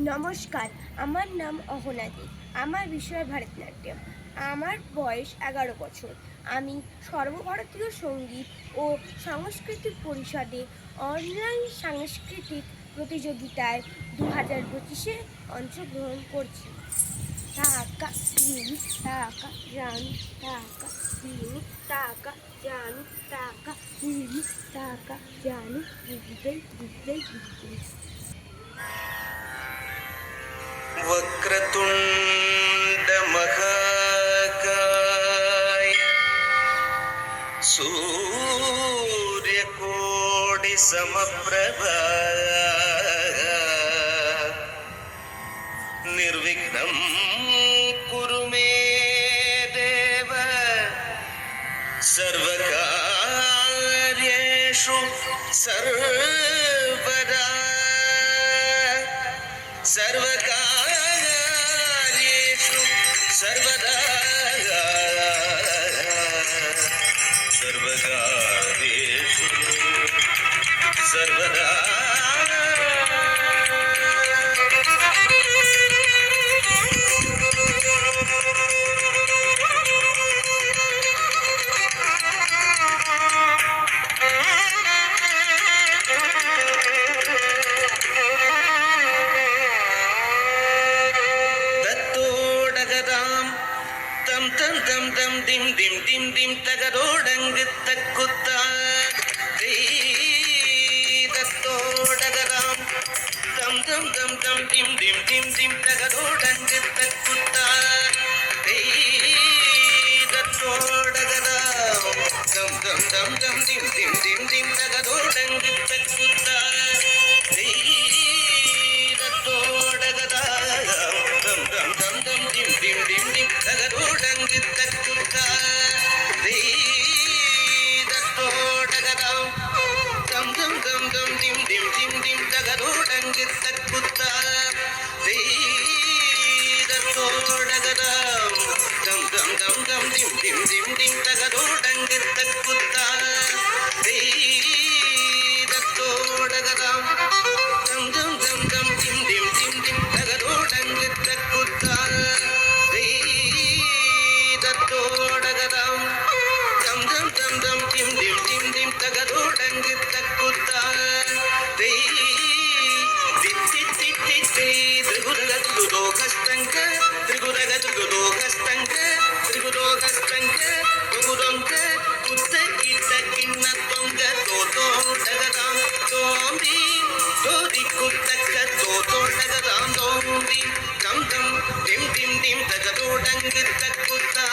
নমস্কার, আমার নাম অহনাদি। আমার বিষয় ভারতনাট্যম। আমার বয়স 11 বছর। আমি সর্বভারতীয় সঙ্গীত ও সাংস্কৃতিক পরিষদে অনলাইন সাংস্কৃতিক প্রতিযোগিতায় 2025-এ অংশগ্রহণ করছি। টাকা দিন, টাকা জান, টাকা দিন, টাকা জান, টাকা দিন, টাকা জান, দিদিদের দিদিদের দিদিদের। वक्रतुंड महाकाय सूर्यकोटि समप्रभा निर्विघ्नं कुरु मे देव सर्वकार्येषु सर्वदा सर्वकार्येषु सर्वदा सर्वकार्येषु सर्वदा தம் தம் தம் தம் டிம் டிம் டிம் டிம் தகரோடங்கு தக்குத்தா தத்தோடகராம் தம் தம் தம் தம் டிம் டிம் டிம் டிம் தகரோடங்கு தக்குத்தா தத்தோடகராம் தம் தம் தம் தம் டிம் டிம் டிம் டிம் தகரோடங்கு தக்குத்தா தம் தம் தம் தம் டிம் டிம் டிம் டிம் தகரோடங்கு தக்குத்தா தத்தோடகராம் தம் தம் தம் தம் டிம் டிம் டிம் டிம் தகரோடங்கு தக்குத்தா தத்தோடகராம் தம் தம் தம் தம் டிம் டிம் டிம் டிம் தகரோடங்கு தக்குத்தா தத்தோடகராம் தம் தம் தம் தம் டிம் டிம் டிம் டிம் தகரோடங்கு தக்குத்தா தத்தோடகராம் தம் தம் தம் தம் டிம் டிம் டிம் டிம் தகரோடங்கு தக்குத்தா திரிகுரகஸ்தங்க திரிகுரகஸ்தங்க திரிகுரோகஸ்தங்க குகுரங்க குத்த கிட்ட கிண்ண தொங்க தோதோடகராம் தோம்பி தோதி குத்தக்க தோதோடகராம் தோம்பி தம் தம் dim dim dim தகரோடங்கு தக்குத்தா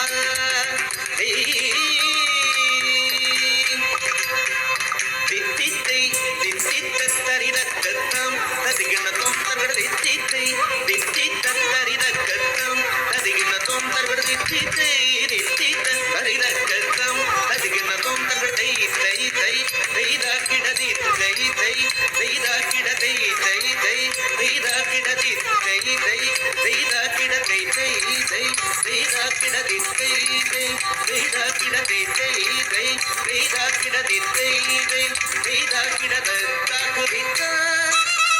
தித்தித்தை தித்தித்தரிதக்கத்தம் ததிகிணத்தோம் தர்வடதித்தித்தை தித்தித்தரிதக்கத்தம் ததிகிணத்தோம் தர்வடதித்தித்தை தித்தித்தரிதக்கத்தம் ததிகிணத்தோம் தர்வடை தை தை தைதா கிடதி தை தை தைதா கிடதை தை தை தைதா கிடதி தை தை தைதா கிடதை தை தை தைதா கிடதி தை தை தைதா கிடதை தை தை தைதா கிடதி தை தை தைதா கிடதத்தாகுதித்த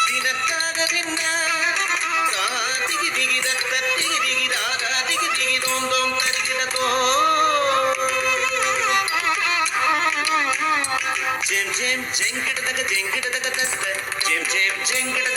தினத்தாக தின்ன காதிகி திகிதத்த திகி திகிதாதா திகி திகிதோம் தோம் தரிகிடதோ GeM GeM ஜெங்கிடதக ஜெங்கிடதக தத்த GeM GeM ஜெங்கிட